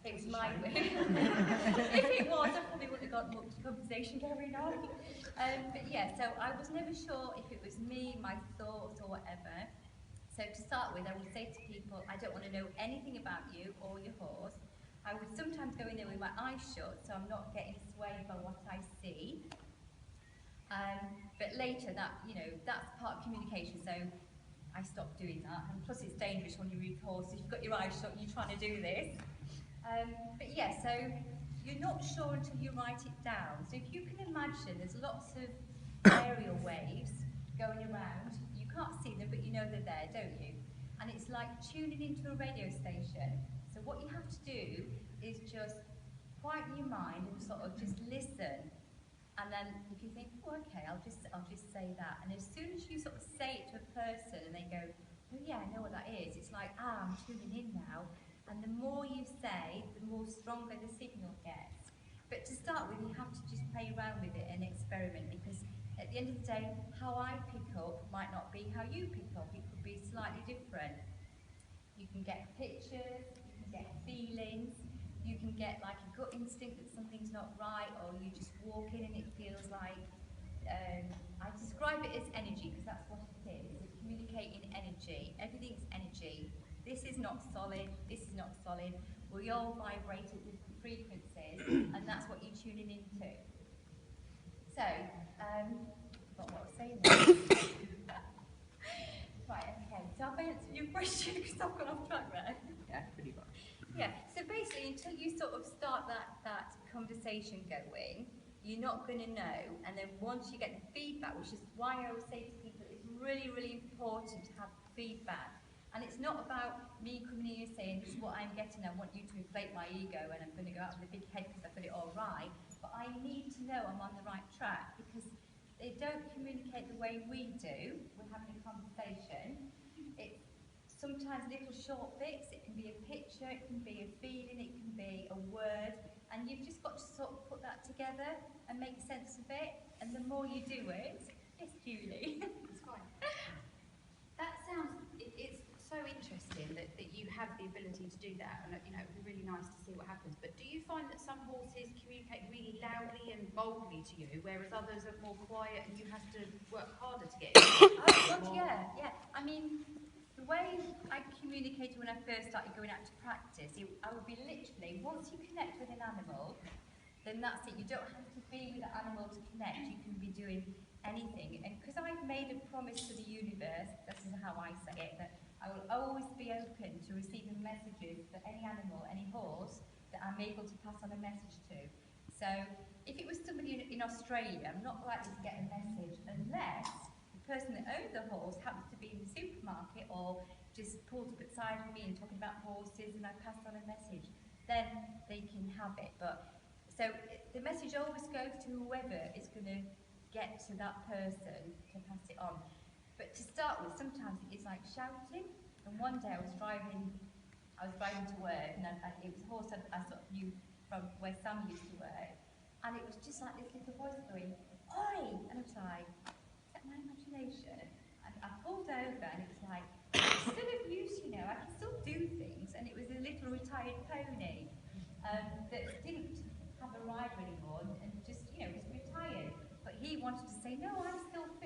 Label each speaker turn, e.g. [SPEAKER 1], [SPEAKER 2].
[SPEAKER 1] It's my way. If it was, I probably wouldn't have got much conversation going on. But yeah, so I was never sure if it was me, my thoughts, or whatever. So to start with, I would say to people, I don't want to know anything about you or your horse. I would sometimes go in there with my eyes shut, so I'm not getting swayed by what I see. But later, that's part of communication. So I stopped doing that, and plus it's dangerous when you're with horse. If you've got your eyes shut, and you're trying to do this. But yeah, so you're not sure until you write it down. So if you can imagine, there's lots of aerial waves going around. You can't see them, but you know they're there, don't you? And it's like tuning into a radio station. So what you have to do is just quieten your mind and sort of just listen. And then if you think, oh, okay, I'll just say that. And as soon as you sort of say it to a person and they go, oh yeah, I know what that is, it's like, I'm tuning in now. And the more you say, the more stronger the signal gets. But to start with, you have to just play around with it and experiment, because at the end of the day, how I pick up might not be how you pick up. It could be slightly different. You can get pictures, you can get feelings, you can get like a gut instinct that something's not right, or you just walk in and it feels like, I describe it as energy, because that's what it is. It's communicating energy. Everything's energy. This is not solid, this is not solid. We all vibrate at different frequencies, and that's what you're tuning into. So, what I was saying there. Right, okay, so I've answered your question because I've gone off track there.
[SPEAKER 2] Yeah, pretty much.
[SPEAKER 1] Yeah, so basically until you sort of start that conversation going, you're not going to know, and then once you get the feedback, which is why I always say to people, it's really, really important to have feedback. And it's not about me coming in and saying, this is what I'm getting, I want you to inflate my ego, and I'm going to go out with a big head because I've got it all right. But I need to know I'm on the right track, because they don't communicate the way we do. We're having a conversation. It's sometimes little short bits. It can be a picture, it can be a feeling, it can be a word. And you've just got to sort of put that together and make sense of it. And the more you do it, yes, Julie.
[SPEAKER 3] That's fine. That sounds, it's so interesting that you have the ability to do that, and it would be really nice to see what happens. But do you find that some horses communicate really loudly and boldly to you, whereas others are more quiet and you have to work harder to get in?
[SPEAKER 1] Oh, God, yeah. I mean, the way I communicated when I first started going out to practice, I would be literally, once you connect with an animal, then that's it. You don't have to be with the animal to connect. You can be doing anything. And because I've made a promise to the universe, this is how I say it, that I will always be open to receiving messages for any animal, any horse, that I'm able to pass on a message to. So if it was somebody in Australia, I'm not likely to get a message unless the person that owned the horse happens to be in the supermarket or just pulled up beside me and talking about horses, and I passed on a message. Then they can have it. But so the message always goes to whoever is going to get to that person to pass it on. But to start with, sometimes it's like shouting. And one day I was driving to work, and it was a horse I sort of knew from where Sam used to work, and it was just like this little voice going, "Oi!" And I was like, "Is that my imagination?" And I pulled over, and it was like, instead of use, I can still do things. And it was a little retired pony that didn't have a rider anymore, and just, was retired. But he wanted to say, "No, I'm still fit."